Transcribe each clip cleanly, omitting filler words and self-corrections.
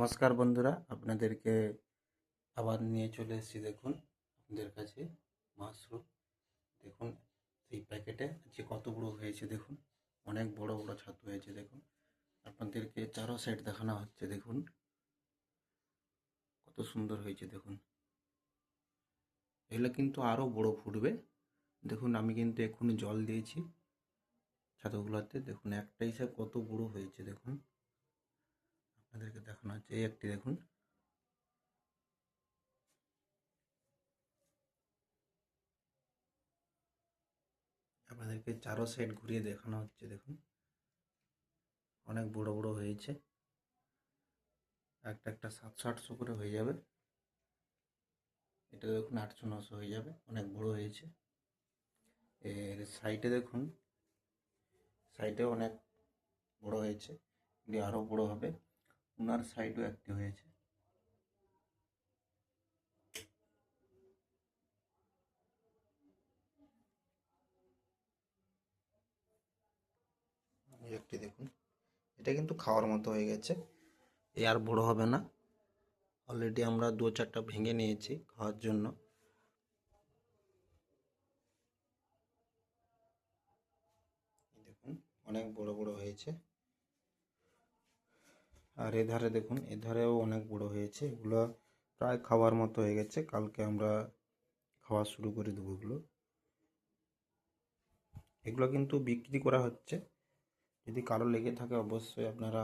নমস্কার বন্ধুরা, আপনাদেরকে আবার নিয়ে চলে এসেছি। দেখুন আপনাদের কাছে মাশরুম। দেখুন এই প্যাকেটে যে কত বড় হয়েছে, দেখুন অনেক বড় বড় ছাতু হয়েছে। দেখুন আপনাদেরকে চারো সাইড দেখানো হচ্ছে। দেখুন কত সুন্দর হয়েছে। দেখুন এগুলো কিন্তু আরও বড় ফুটবে। দেখুন আমি কিন্তু এক্ষুনি জল দিয়েছি ছাতুগুলোতে। দেখুন একটা হিসাব কত বড় হয়েছে। দেখুন আপনাদেরকে দেখানো হচ্ছে। এই একটি দেখুন, আপনাদেরকে চারো সাইড ঘুরিয়ে দেখানো হচ্ছে। দেখুন অনেক বড় বড় হয়েছে। একটা একটা 700-800 করে হয়ে যাবে। এটা দেখুন 800-900 হয়ে যাবে, অনেক বড় হয়েছে। এর সাইডে দেখুন, সাইডে অনেক বড় হয়েছে, এগুলি আরও বড় হবে। ওনার সাইডও একটি হয়েছে। এই একটি দেখুন, এটা কিন্তু খাওয়ার মতো হয়ে গেছে। এ আর বড় হবে না। অলরেডি আমরা 2-4টা ভেঙে নিয়েছি খাওয়ার জন্য। দেখুন অনেক বড় বড় হয়েছে। আর এধারে দেখুন, এধারেও অনেক বড় হয়েছে। এগুলো প্রায় খাওয়ার মতো হয়ে গেছে। কালকে আমরা খাওয়া শুরু করে দেবো এগুলো। এগুলো কিন্তু বিক্রি করা হচ্ছে। যদি কারো লেগে থাকে অবশ্যই আপনারা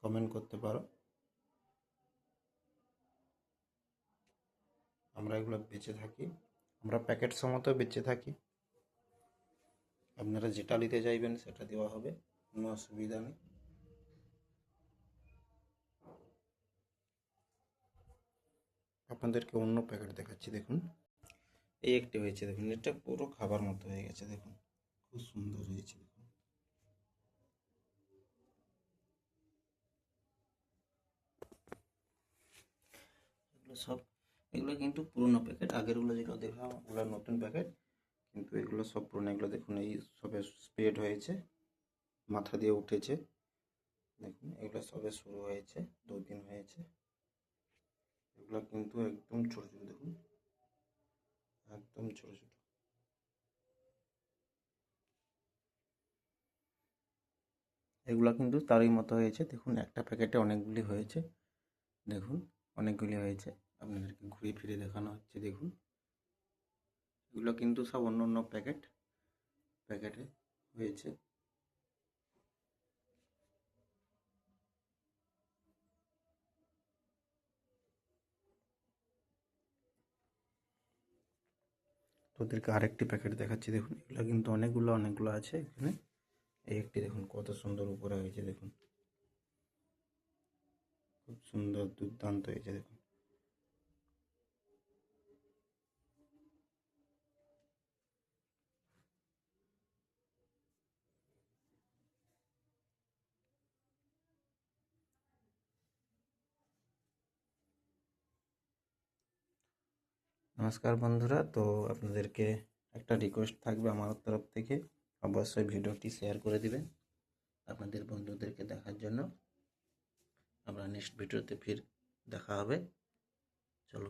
কমেন্ট করতে পারো। আমরা এগুলো বেচে থাকি, আমরা প্যাকেট সমত বেচে থাকি। আপনারা যেটা নিতে চাইবেন সেটা দেওয়া হবে, কোনো অসুবিধা নেই। আপনাদেরকে অন্য প্যাকেট দেখাচ্ছি। দেখুন এই একটি হয়েছে। দেখুন এটা পুরো খাবার মতো হয়ে গেছে। দেখুন খুব সুন্দর হয়েছে। দেখুন এগুলো কিন্তু পুরোনো প্যাকেট। আগেরগুলো যেগুলো দেখলাম ওগুলো নতুন প্যাকেট, কিন্তু এগুলো সব পুরোনো। এগুলো দেখুন এই সবে স্প্রেড হয়েছে, মাথা দিয়ে উঠেছে। দেখুন এগুলো সবে শুরু হয়েছে, 2 দিন হয়েছে। এগুলো কিন্তু একদম ছোট ছোট। দেখুন একদম ছোট ছোট। এগুলো কিন্তু তারই মতো হয়েছে। দেখুন একটা প্যাকেটে অনেকগুলি হয়েছে। দেখুন অনেকগুলি হয়েছে, আপনাদেরকে ঘুরে ফিরে দেখানো হচ্ছে। দেখুন এগুলো কিন্তু সব অন্য অন্য প্যাকেটে হয়েছে। তোদেরকে আরেকটি প্যাকেট দেখাচ্ছি। দেখুন এগুলো কিন্তু অনেকগুলো আছে এখানে। এই একটি দেখুন কত সুন্দর উপরে হয়েছে। দেখুন খুব সুন্দর দুর্দান্ত হয়েছে। দেখুন নমস্কার বন্ধুরা, তো আপনাদেরকে একটা রিকোয়েস্ট থাকবে আমার তরফ থেকে, অবশ্যই ভিডিওটি শেয়ার করে দিবেন আপনাদের বন্ধুদেরকে দেখার জন্য। আমরা নেক্সট ভিডিওতে ফির দেখা হবে। চলো।